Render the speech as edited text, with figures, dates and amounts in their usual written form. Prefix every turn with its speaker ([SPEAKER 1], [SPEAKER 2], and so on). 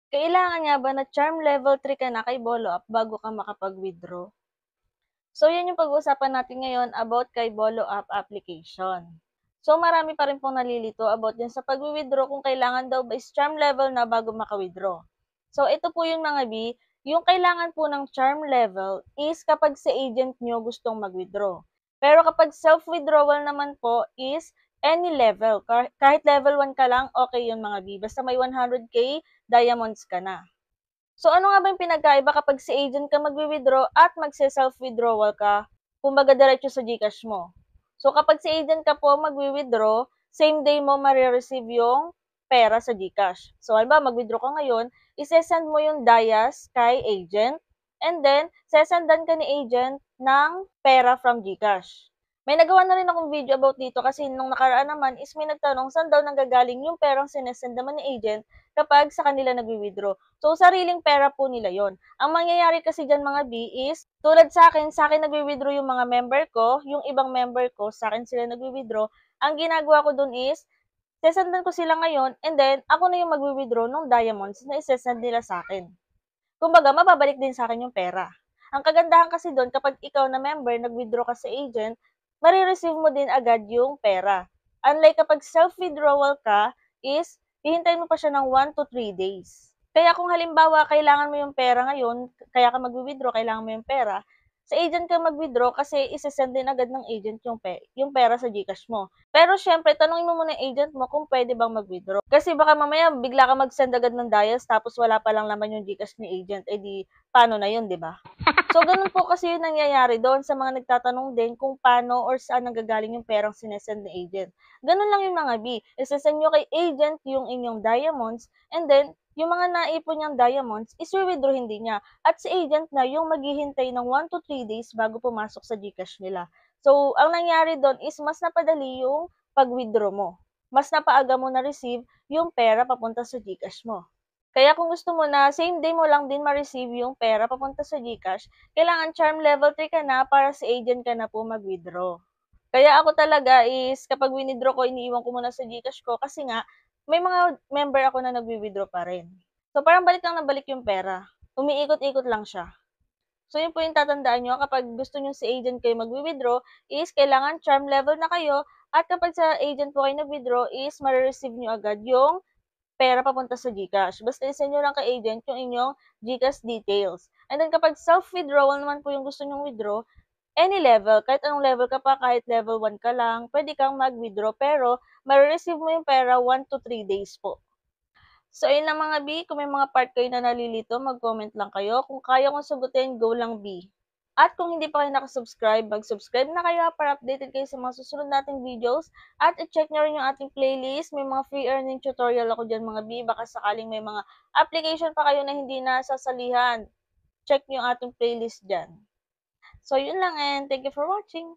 [SPEAKER 1] Kailangan nga ba na charm level 3 ka na kay Bolo App bago ka makapag-withdraw? So, yan yung pag-uusapan natin ngayon about kay Bolo App application. So, marami pa rin pong nalilito about din sa pag-withdraw kung kailangan daw ba is charm level na bago maka-withdraw. So, ito po yung mga B, yung kailangan po ng charm level is kapag sa agent nyo gustong mag-withdraw. Pero kapag self-withdrawal naman po is any level. Kahit level 1 ka lang, okay yun mga B. Basta may 100k diamonds ka na. So ano nga ba yung pinagkaiba kapag si agent ka magwi-withdraw at magse-self-withdrawal ka, kumbaga diretso sa GCash mo? So kapag si agent ka po magwi-withdraw, same day mo mare-receive yung pera sa GCash. So halimbawa mag-withdraw ka ngayon, ise-send mo yung dayas kay agent and then sesendan ka ni agent ng pera from GCash. May nagawa na rin akong video about dito kasi nung nakaraan naman is may nagtanong saan daw nanggagaling yung perang sinesend naman ni agent kapag sa kanila nagwi-withdraw. So, sariling pera po nila yon. Ang mangyayari kasi dyan mga B is, tulad sa akin nagwi-withdraw yung mga member ko, yung ibang member ko, sa akin sila nagwi-withdraw. Ang ginagawa ko dun is, sesendan ko sila ngayon, and then, ako na yung magwi-withdraw ng diamonds na isesend nila sa akin. Kumbaga, mababalik din sa akin yung pera. Ang kagandahan kasi doon, kapag ikaw na member, nag-withdraw ka sa agent, marireceive mo din agad yung pera. Unlike kapag self-withdrawal ka, is, hihintayin mo pa siya ng 1 to 3 days. Kaya kung halimbawa, kailangan mo yung pera ngayon, kaya ka mag-withdraw, kailangan mo yung pera, sa agent ka mag-withdraw kasi isesend din agad ng agent yung pera sa GCash mo. Pero syempre, tanungin mo muna yung agent mo kung pwede bang mag-withdraw. Kasi baka mamaya bigla ka mag-send agad ng dayas tapos wala pa lang naman yung GCash ni agent, eh di paano na yun, di ba? So, ganun po kasi yung nangyayari doon sa mga nagtatanong din kung paano or saan nanggagaling yung perang sinesend ni agent. Ganun lang yung mga B. Isesend nyo kay agent yung inyong diamonds and then, yung mga naipon niyang diamonds, is-withdraw hindi niya. At si agent na yung maghihintay ng 1 to 3 days bago pumasok sa GCash nila. So, ang nangyari doon is mas napadali yung pag-withdraw mo. Mas napaaga mo na-receive yung pera papunta sa GCash mo. Kaya kung gusto mo na same day mo lang din ma-receive yung pera papunta sa GCash, kailangan charm level 3 ka na para sa agent ka na po mag-withdraw. Kaya ako talaga is kapag winidraw ko, iniiwan ko muna sa GCash ko kasi nga may mga member ako na nagwi-withdraw pa rin. So parang balik lang na balik yung pera. Umiikot-ikot lang siya. So yun po yung tatandaan nyo kapag gusto nyo si agent kayo magwi-withdraw is kailangan charm level na kayo at kapag sa agent po kayo nag-withdraw is ma-receive nyo agad yung pera papunta sa GCash. Basta isend nyo lang kay agent yung inyong GCash details. And then kapag self-withdrawal naman po yung gusto nyong withdraw, any level, kahit anong level ka pa, kahit level 1 ka lang, pwede kang mag-withdraw pero ma-receive mo yung pera 1 to 3 days po. So, ayun lang mga B. Kung may mga part kayo na nalilito, mag-comment lang kayo. Kung kaya kong sagutin, go lang B. At kung hindi pa kayo nakasubscribe, mag-subscribe na kayo para updated kayo sa mga susunod nating videos. At i-check nyo rin yung ating playlist. May mga free earning tutorial ako dyan mga B. Baka sakaling may mga application pa kayo na hindi nasasalihan. Check nyo yung ating playlist dyan. So, yun lang and thank you for watching.